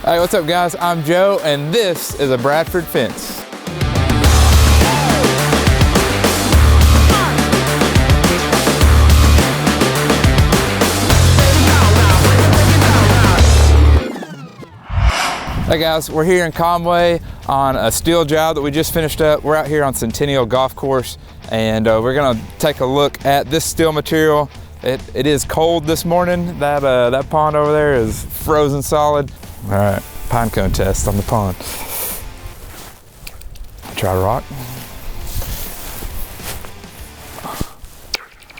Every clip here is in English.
Hey, what's up guys? I'm Joe and this is a Bradford fence. Hey guys, we're here in Conway on a steel job that we just finished up. We're out here on Centennial Golf Course and we're gonna take a look at this steel material. It is cold this morning. That pond over there is frozen solid. All right, pine cone test on the pond. Try to rock.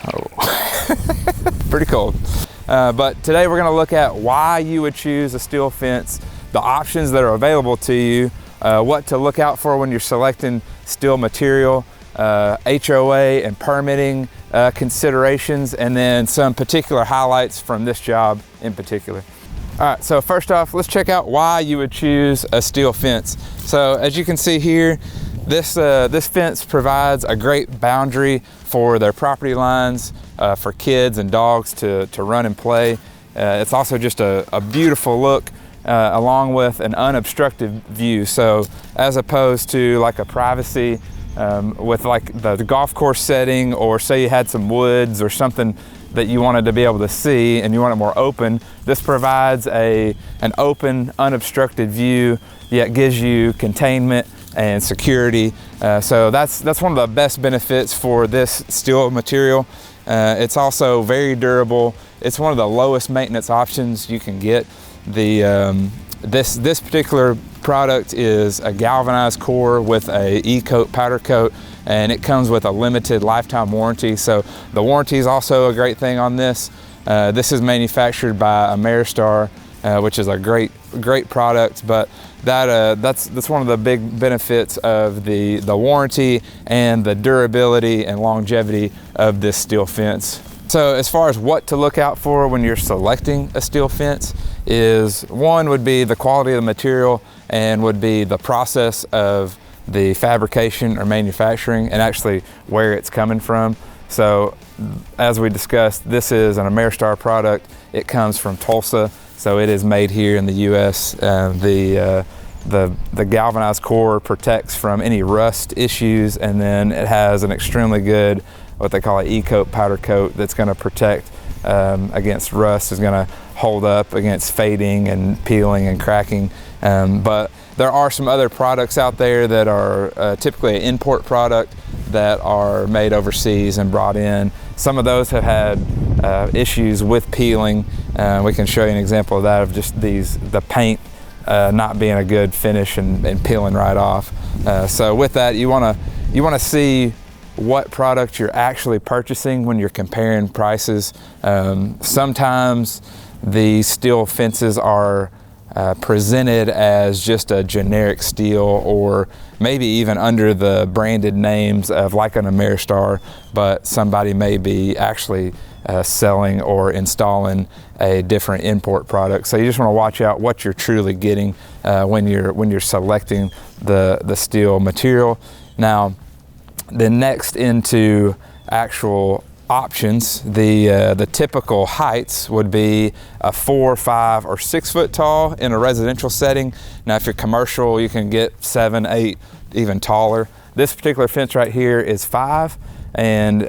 Oh, pretty cold. But today we're gonna look at why you would choose a steel fence, the options that are available to you, what to look out for when you're selecting steel material, HOA and permitting considerations, and then some particular highlights from this job in particular. All right, so first off, let's check out why you would choose a steel fence. So as you can see here, this fence provides a great boundary for their property lines for kids and dogs to run and play. It's also just a beautiful look along with an unobstructed view. So as opposed to like a privacy with like the golf course setting, or say you had some woods or something that you wanted to be able to see and you want it more open, this provides an open, unobstructed view, yet gives you containment and security. So that's one of the best benefits for this steel material. It's also very durable. It's one of the lowest maintenance options you can get. This particular product is a galvanized core with a E-coat powder coat, and it comes with a limited lifetime warranty. So the warranty is also a great thing on this. This is manufactured by Ameristar, which is a great product, but that's one of the big benefits of the warranty and the durability and longevity of this steel fence. So as far as what to look out for when you're selecting a steel fence, is one would be the quality of the material, and would be the process of the fabrication or manufacturing, and actually where it's coming from. So as we discussed, this is an Ameristar product. It comes from Tulsa, so it is made here in the US. The galvanized core protects from any rust issues, and then it has an extremely good, what they call an E-coat powder coat, that's going to protect against rust, is going to hold up against fading and peeling and cracking. But there are some other products out there that are typically an import product that are made overseas and brought in. Some of those have had issues with peeling. We can show you an example of that, of just the paint not being a good finish and peeling right off. So with that, you want to see what product you're actually purchasing when you're comparing prices. Sometimes the steel fences are presented as just a generic steel, or maybe even under the branded names of like an Ameristar, but somebody may be actually selling or installing a different import product. So you just want to watch out what you're truly getting when you're selecting the steel material. Now, the next into actual options, the typical heights would be a 4, 5, or 6 foot tall in a residential setting. Now if you're commercial, you can get 7, 8, even taller. This particular fence right here is 5, and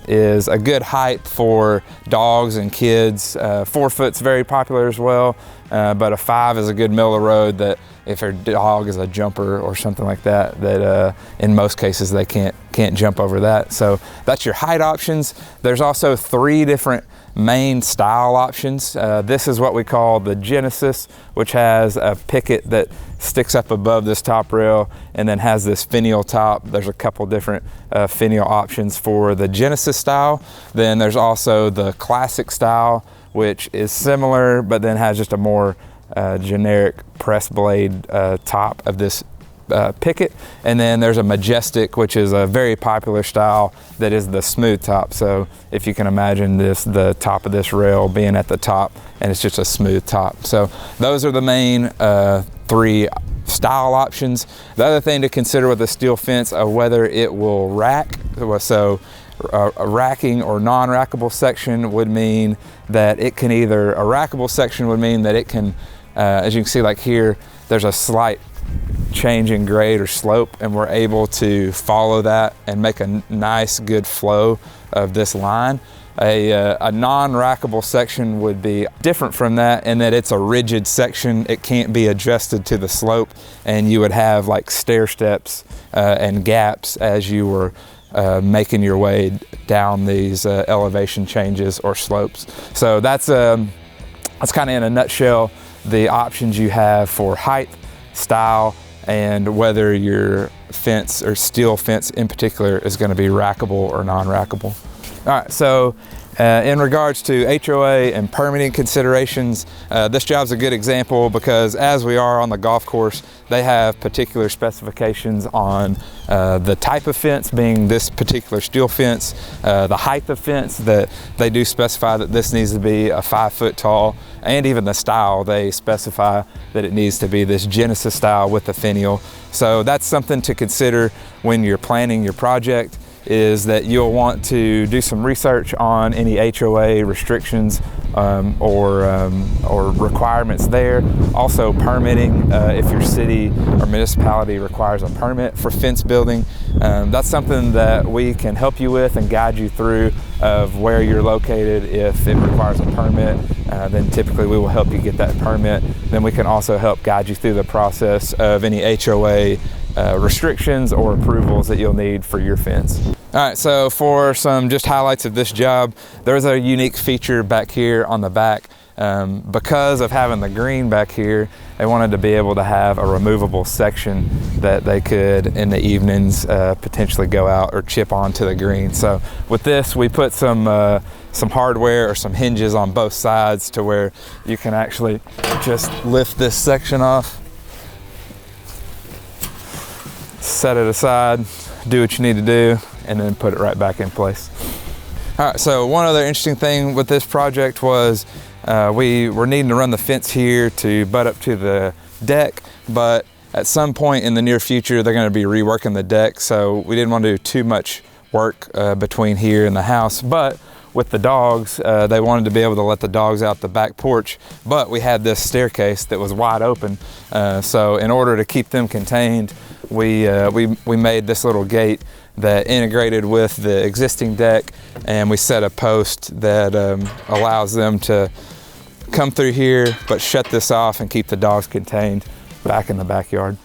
is a good height for dogs and kids. 4 foot's very popular as well, but a 5 is a good middle of the road, that if your dog is a jumper or something like that, in most cases they can't jump over that. So that's your height options. There's also 3 different main style options. This is what we call the Genesis, which has a picket that sticks up above this top rail and then has this finial top. There's a couple different finial options for the Genesis style. Then there's also the classic style, which is similar but then has just a more generic press blade top of this picket. And then there's a Majestic, which is a very popular style, that is the smooth top. So if you can imagine this, the top of this rail being at the top, and it's just a smooth top. So those are the main 3 style options. The other thing to consider with a steel fence are whether it will rack. So a racking or non-rackable section would mean that it can a rackable section would mean that it can As you can see, like here, there's a slight change in grade or slope, and we're able to follow that and make a nice good flow of this line. A non-rackable section would be different from that in that it's a rigid section. It can't be adjusted to the slope, and you would have like stair steps and gaps as you were making your way down these elevation changes or slopes. So that's kind of in a nutshell the options you have for height, style, and whether your fence or steel fence in particular is going to be rackable or non-rackable. All right, so in regards to HOA and permitting considerations, this job's a good example because as we are on the golf course, they have particular specifications on the type of fence, being this particular steel fence, the height of fence that they do specify that this needs to be a 5 foot tall, and even the style, they specify that it needs to be this Genesis style with the finial. So that's something to consider when you're planning your project, is that you'll want to do some research on any HOA restrictions or requirements there. Also permitting, if your city or municipality requires a permit for fence building. That's something that we can help you with and guide you through of where you're located. If it requires a permit, then typically we will help you get that permit. Then we can also help guide you through the process of any HOA restrictions or approvals that you'll need for your fence. All right, so for some just highlights of this job, there's a unique feature back here on the back. Because of having the green back here, they wanted to be able to have a removable section that they could in the evenings potentially go out or chip onto the green. So with this, we put some hardware or some hinges on both sides to where you can actually just lift this section off, set it aside, do what you need to do, and then put it right back in place. All right, so one other interesting thing with this project was we were needing to run the fence here to butt up to the deck, but at some point in the near future, they're gonna be reworking the deck, so we didn't want to do too much work between here and the house. But with the dogs, they wanted to be able to let the dogs out the back porch, but we had this staircase that was wide open. So in order to keep them contained, we made this little gate that integrated with the existing deck, and we set a post that allows them to come through here, but shut this off and keep the dogs contained back in the backyard.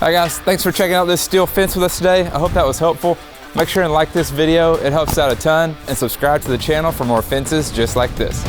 All right guys, thanks for checking out this steel fence with us today. I hope that was helpful. Make sure and like this video, it helps out a ton, and subscribe to the channel for more fences just like this.